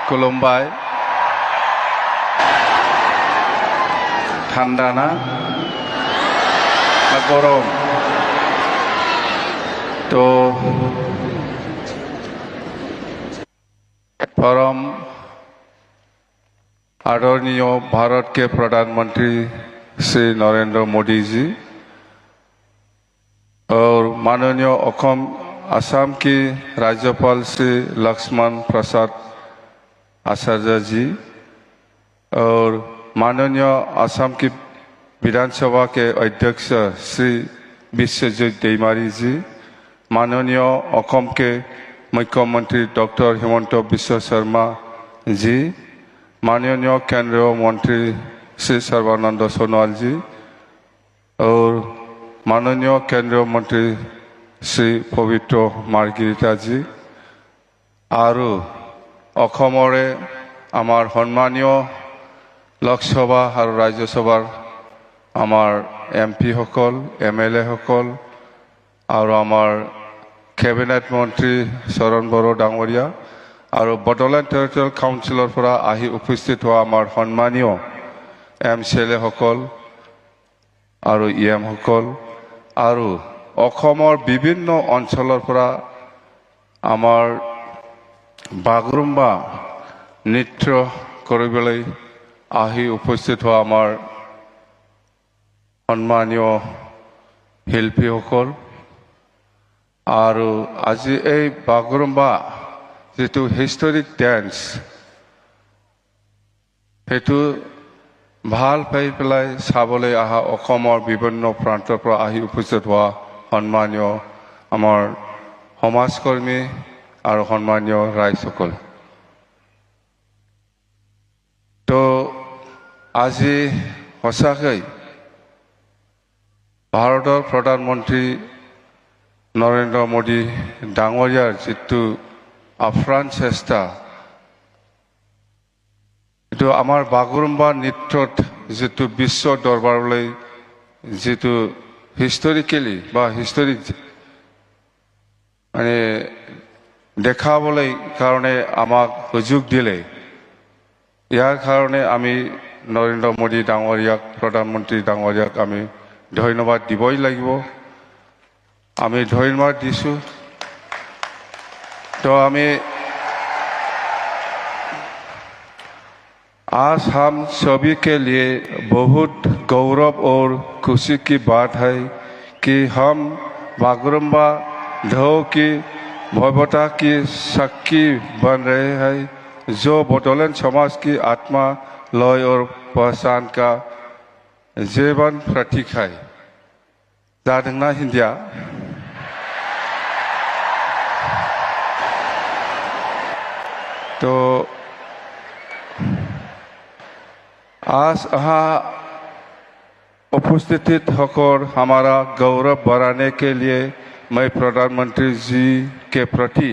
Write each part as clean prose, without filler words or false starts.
খুলুমবাই ঠান্ডা না গরম तो परम आदरणीय भारत के प्रधानमंत्री श्री नरेंद्र मोदी जी और माननीय असम की राज्यपाल श्री लक्ष्मण प्रसाद आचार्य जी और माननीय असम की विधानसभा के अध्यक्ष श्री विश्वजीत दैमारी जी, माननीय असम के मुख्यमंत्री डॉक्टर हिमंत बिश्व शर्मा जी, माननीय केंद्रीय मंत्री श्री सर्बानंद सोनोवाल जी और माननीय केंद्रीय मंत्री श्री पवित्र मार्गरिटा जी और अखमरे आमार सम्मानीय लोकसभा और राज्यसभार आमार एमपी सकल एमएलए सकल और आमार कैबिनेट मंत्री शरण बड़ो डांगरिया और बडोलेण्ड टेरिटरियल काउन्सिलर पर आहि उपस्थित हुआ आमार सम्मानीय एमसीएलए सकल और इएम सकल और अखमर विभिन्न अंचलर पर आमार बागुरुम्बा नृत्य কৰিবলৈ आहि उपस्थित हुआ आमार सम्मानीय शिल्पी सकल और आज এই বাগৰুম্বা যেটো হিষ্টৰিক ডান্স হেতু ভাল পাই পেলাই চাবলৈ আহা অসমৰ বিভিন্ন প্ৰান্তৰ পৰা আহি উপস্থিত হোৱা সম্মানীয় আমাৰ সমাজকৰ্মী আৰু সম্মানীয় ৰাইজসকল তো আজি সঁচাকৈ ভাৰতৰ প্ৰধানমন্ত্ৰী নৰেন্দ্ৰ মোদী ডাঙৰীয়াৰ যেটো আফ্ৰাণ চেষ্টা এইটো আমাৰ বাগৰুম্বা নৃত্যত যেটো বিশ্ব দৰবাৰলৈ যেটো হিষ্টৰিকেলি বা হিষ্টৰিক মানে দেখাবলৈ কাৰণে আমাক সুযোগ দিলে ইয়াৰ কাৰণে আমি নৰেন্দ্ৰ মোদী ডাঙৰীয়াক প্ৰধানমন্ত্ৰী ডাঙৰীয়াক আমি ধন্যবাদ দিবই লাগিব আমি ধন্যবাদ দিছো तो हमें आज हम सभी के लिए बहुत गौरव और खुशी की बात है कि हम बागरुम्बा ढोल की भव्यता की साक्षी बन रहे हैं जो बडोलेण्ड समाज की आत्मा लय और पहचान का जीवन प्रतीक है जादोंना हिंदिया तो आज यहाँ उपस्थित होकर हमारा गौरव बढ़ाने के लिए मैं प्रधानमंत्री जी के प्रति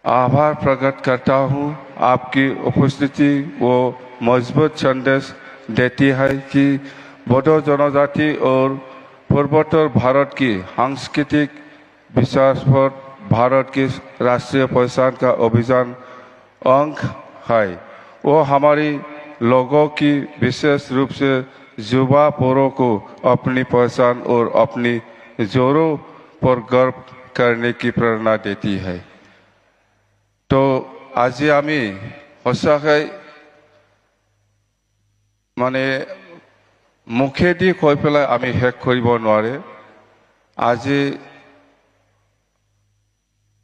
आभार प्रकट करता हूँ। आपकी उपस्थिति वो मजबूत संदेश देती है कि बोडो जनजाति और पूर्वोत्तर भारत की सांस्कृतिक विकास पर भारत की राष्ट्रीय पहचान का अभियान अंग है। वो हमारी लोगों की विशेष रूप से युवा पीढ़ी को अपनी पहचान और अपनी जोरों पर गर्व करने की प्रेरणा देती है। तो आज आमी सचाकै माने मुखेदी কৈ পেলাই আমি শেষ কৰিব নোৱাৰে आज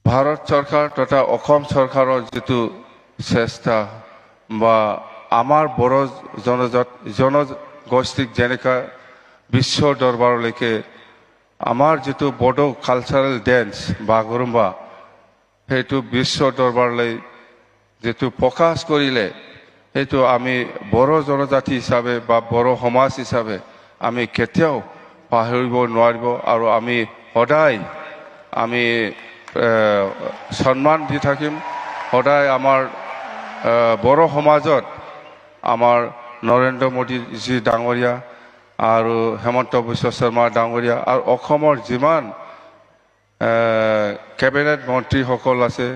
भारत सरकार तथा অসম सरकारों जो চেষ্টা বা आमार बड़ो जनगोष्ठीक जेनेका विश्व दरबारলৈকে आमार जो बड़ो कालचारेल डेन्स बागुरुम्बा हेतु विश्व दरबारলৈ जो प्रकाश करिले हेतु आमी बड़ो जनजाति हिसाबे बा बड़ो समाज हिसाबे आमी केতিয়াও पाहरिब নোৱাৰিব আৰু आमी সদায় आमी सम्मान দি থাকিম সদায় आमार बड़ो समाजत आमार नरेंद्र मोदी जी डांगरिया और हेमंत बिश्व शर्मा डांगरिया और जिमान कैबिनेट मंत्री सकल आछे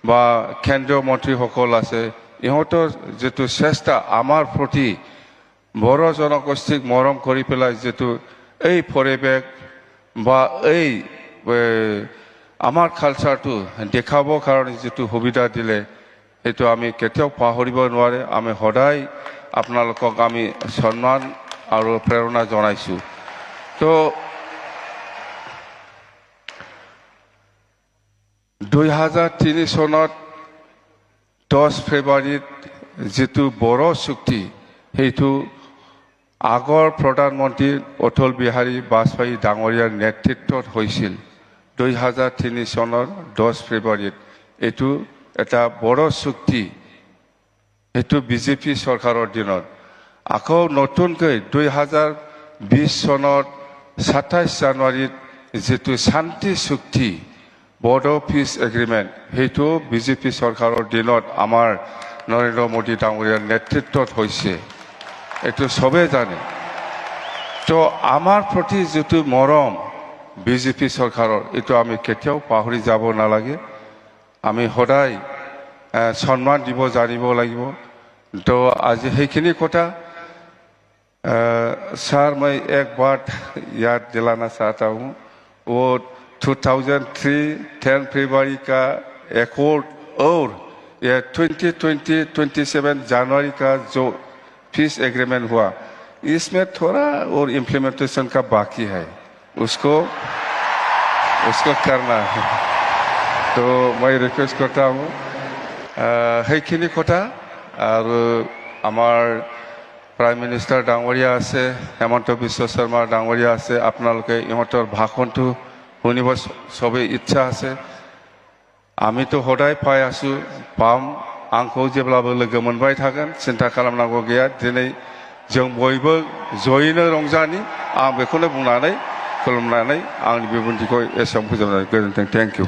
বা কেন্দ্ৰীয় মন্ত্ৰীসকল আছে ইহঁতৰ যিটো চেষ্টা আমাৰ প্ৰতি বড়ো জনগোষ্ঠীক মৰম কৰি পেলাই যিটো এই পৰিৱেশ বা এই আমাৰ কালচাৰটো দেখাবৰ কাৰণে যিটো সুবিধা দিলে সেইটো আমি কেতিয়াও পাহৰিব নোৱাৰে আমি সদায় আপোনালোকক আমি সন্মান আৰু প্ৰেৰণা জনাইছো তো 2003 চনত 10 ফেব্ৰুৱাৰীত যেটো বড়ো চুক্তি সেইটো আগৰ প্ৰধানমন্ত্ৰী অটল বিহাৰী বাজপেয়ী ডাঙৰীয়াৰ নেতৃত্বত হৈছিল 2003 চনৰ 10 ফেব্ৰুৱাৰীত এটো এটা বড়ো চুক্তি এটো বিজেপি চৰকাৰৰ দিনত আকৌ নতুনকৈ 2020 চনৰ 27 জানুৱাৰীত যেটো শান্তি চুক্তি বড়ো পিস এগ্ৰিমেন্ট সেইটো বিজেপি চৰকাৰৰ দিনত আমাৰ নৰেন্দ্ৰ মোদী ডাঙৰীয়াৰ নেতৃত্বত হৈছে এটো সবে জানে তো আমাৰ প্ৰতি যেটো মৰম বিজেপি চৰকাৰৰ এটো আমি কেতিয়াও পাহৰি যাব নালাগে আমি সদায় সন্মান দিব জানিব লাগিব তো আজি সেইখিনি কথা सर मैं एक बात याद दिलाना चाहता हूँ वो 2003 10 फरवरी का एकॉर्ड और ये 27 जनवरी का जो पीस एग्रीमेंट हुआ इसमें थोड़ा और इम्प्लीमेंटेशन का बाकी है उसको करना है तो मैं रिक्वेस्ट करता हूँ সেইখিনি কথা আৰু আমাৰ প্ৰাইম মিনিষ্টাৰ ডাঙৰীয়া আছে হেমন্ত বিশ্ব শৰ্মা ডাঙৰীয়া আছে আপোনালোকে ইহঁতৰ ভাষণটো শুনিব সবে ইচ্ছা আছে আমিতো সদায় পাই আছো পাম आंखौ जेब्लाबो लोगो मोनबाय थागोन सिन्था खालामनांगौ गैया दिनै जों बयबो जयैनो रंजानि आं बेखौनो बुंनानै खुलुमनानै आंनि बिबुंथिखौ एसेयावनो फोजोबनाय गोजोन्थों थेंक इउ